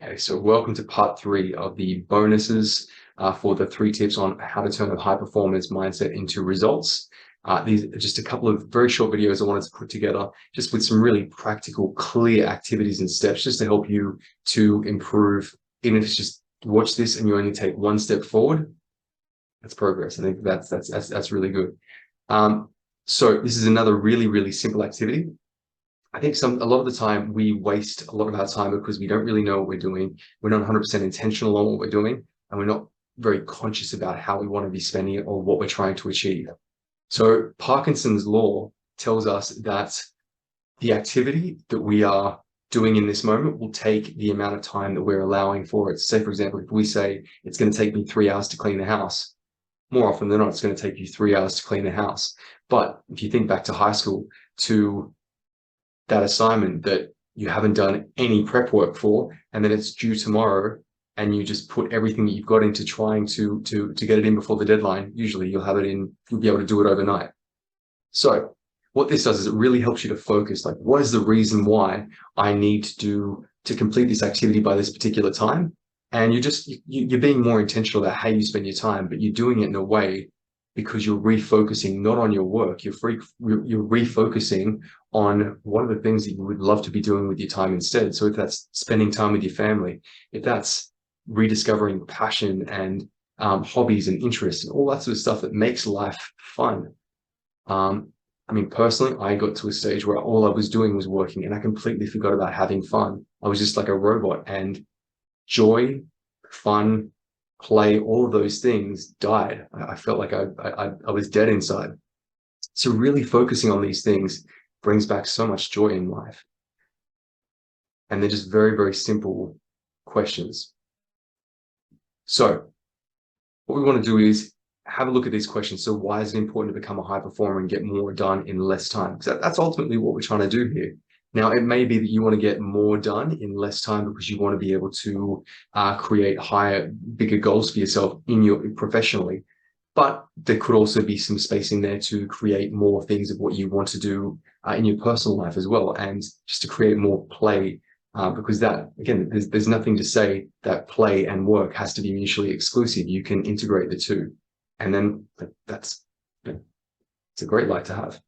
Okay, so welcome to part 3 of the bonuses for the 3 tips on how to turn a high performance mindset into results. These are just a couple of very short videos I wanted to put together just with some really practical, clear activities and steps just to help you to improve. Even if it's just watch this and you only take one step forward, that's progress. I think that's really good. So this is another really simple activity. I think a lot of the time we waste a lot of our time because we don't really know what we're doing. We're not 100% intentional on what we're doing, and we're not very conscious about how we want to be spending it or what we're trying to achieve. So Parkinson's law tells us that the activity that we are doing in this moment will take the amount of time that we're allowing for it. Say, for example, if we say it's going to take me 3 hours to clean the house, more often than not, it's going to take you 3 hours to clean the house. But if you think back to high school, to that assignment that you haven't done any prep work for, and then it's due tomorrow, and you just put everything that you've got into trying to get it in before the deadline, usually you'll be able to do it overnight. So what this does is it really helps you to focus, like, what is the reason why I need to complete this activity by this particular time? And you're being more intentional about how you spend your time, but you're doing it in a way because you're refocusing not on your work, you're refocusing on what are the things that you would love to be doing with your time instead. So if that's spending time with your family, if that's rediscovering passion and hobbies and interests and all that sort of stuff that makes life fun. I mean, personally, I got to a stage where all I was doing was working and I completely forgot about having fun. I was just like a robot, and joy, fun, play, all of those things died. I felt like I was dead inside. So really focusing on these things brings back so much joy in life. And they're just very simple questions. So what we want to do is have a look at these questions. So why is it important to become a high performer and get more done in less time? Because that's ultimately what we're trying to do here. Now, it may be that you want to get more done in less time because you want to be able to create bigger goals for yourself professionally. But there could also be some space in there to create more things of what you want to do in your personal life as well, and just to create more play. Because that, again, there's nothing to say that play and work has to be mutually exclusive. You can integrate the two. And then it's a great life to have.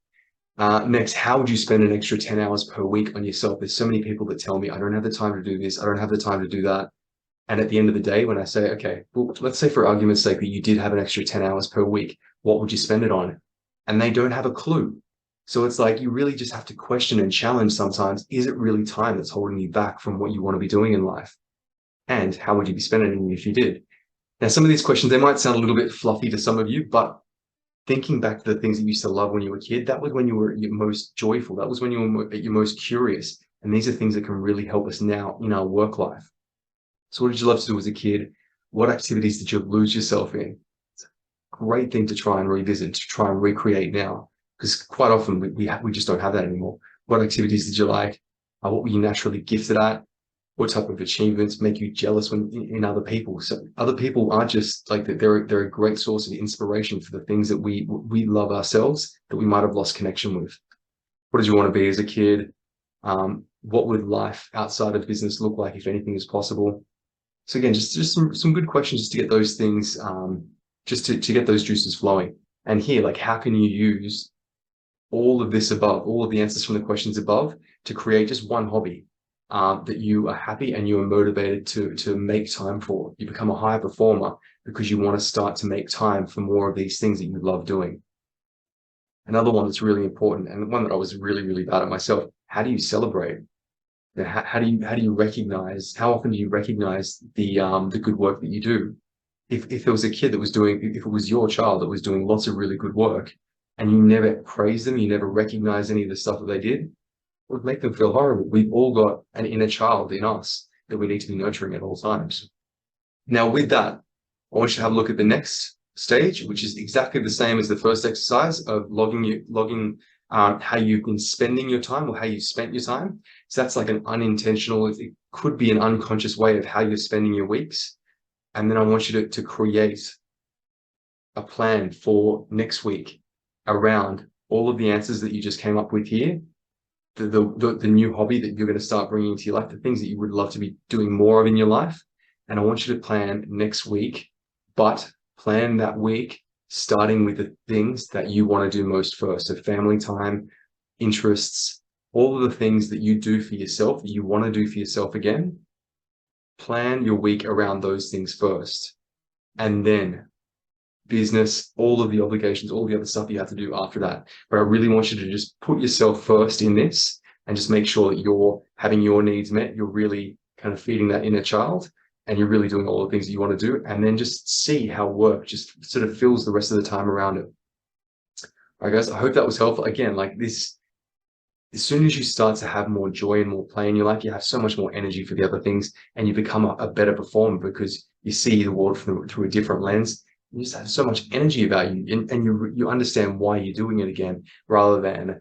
Next, how would you spend an extra 10 hours per week on yourself? There's so many people that tell me, I don't have the time to do this, I don't have the time to do that. And at the end of the day, when I say, okay, well, let's say for argument's sake that you did have an extra 10 hours per week, what would you spend it on? And they don't have a clue. So it's like, you really just have to question and challenge sometimes, is it really time that's holding you back from what you want to be doing in life? And how would you be spending it if you did? Now, some of these questions, they might sound a little bit fluffy to some of you, but thinking back to the things that you used to love when you were a kid, that was when you were your most joyful. That was when you were at your most curious. And these are things that can really help us now in our work life. So what did you love to do as a kid? What activities did you lose yourself in? It's a great thing to try and revisit, to try and recreate now, because quite often we just don't have that anymore. What activities did you like? What were you naturally gifted at? What type of achievements make you jealous in other people? So other people aren't just like that. They're a great source of inspiration for the things that we love ourselves that we might have lost connection with. What did you want to be as a kid? What would life outside of business look like if anything is possible? So again, just some good questions just to get those things, just to get those juices flowing. And here, like, how can you use all of this above, all of the answers from the questions above, to create just one hobby that you are happy and you are motivated to make time for? You become a higher performer because you want to start to make time for more of these things that you love doing. Another one that's really important, and one that I was really bad at myself: how do you celebrate? How do you recognize? How often do you recognize the good work that you do? If there was a kid that was doing, if it was your child that was doing lots of really good work, and you never praise them, you never recognize any of the stuff that they did, would make them feel horrible. We've all got an inner child in us that we need to be nurturing at all times. Now, with that, I want you to have a look at the next stage, which is exactly the same as the first exercise of logging how you've been spending your time or how you spent your time. So that's like an unintentional, it could be an unconscious way of how you're spending your weeks. And then I want you to create a plan for next week around all of the answers that you just came up with here. the new hobby that you're going to start bringing into your life, the things that you would love to be doing more of in your life. And I want you to plan next week, but plan that week starting with the things that you want to do most first. So family time, interests, all of the things that you do for yourself, that you want to do for yourself again. Plan your week around those things first. And then business, all of the obligations, all the other stuff you have to do after that. But I really want you to just put yourself first in this and just make sure that you're having your needs met. You're really kind of feeding that inner child and you're really doing all the things that you want to do. And then just see how work just sort of fills the rest of the time around it. All right, guys, I hope that was helpful. Again, like this, as soon as you start to have more joy and more play in your life, you have so much more energy for the other things and you become a better performer because you see the world through a different lens. You just have so much energy about you and you understand why you're doing it again rather than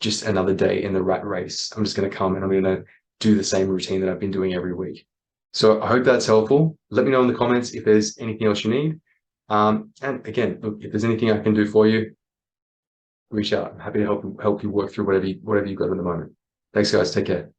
just another day in the rat race. I'm just going to come and I'm going to do the same routine that I've been doing every week. So I hope that's helpful. Let me know in the comments if there's anything else you need. And again, look, if there's anything I can do for you, reach out. I'm happy to help you work through whatever you've got at the moment. Thanks, guys. Take care.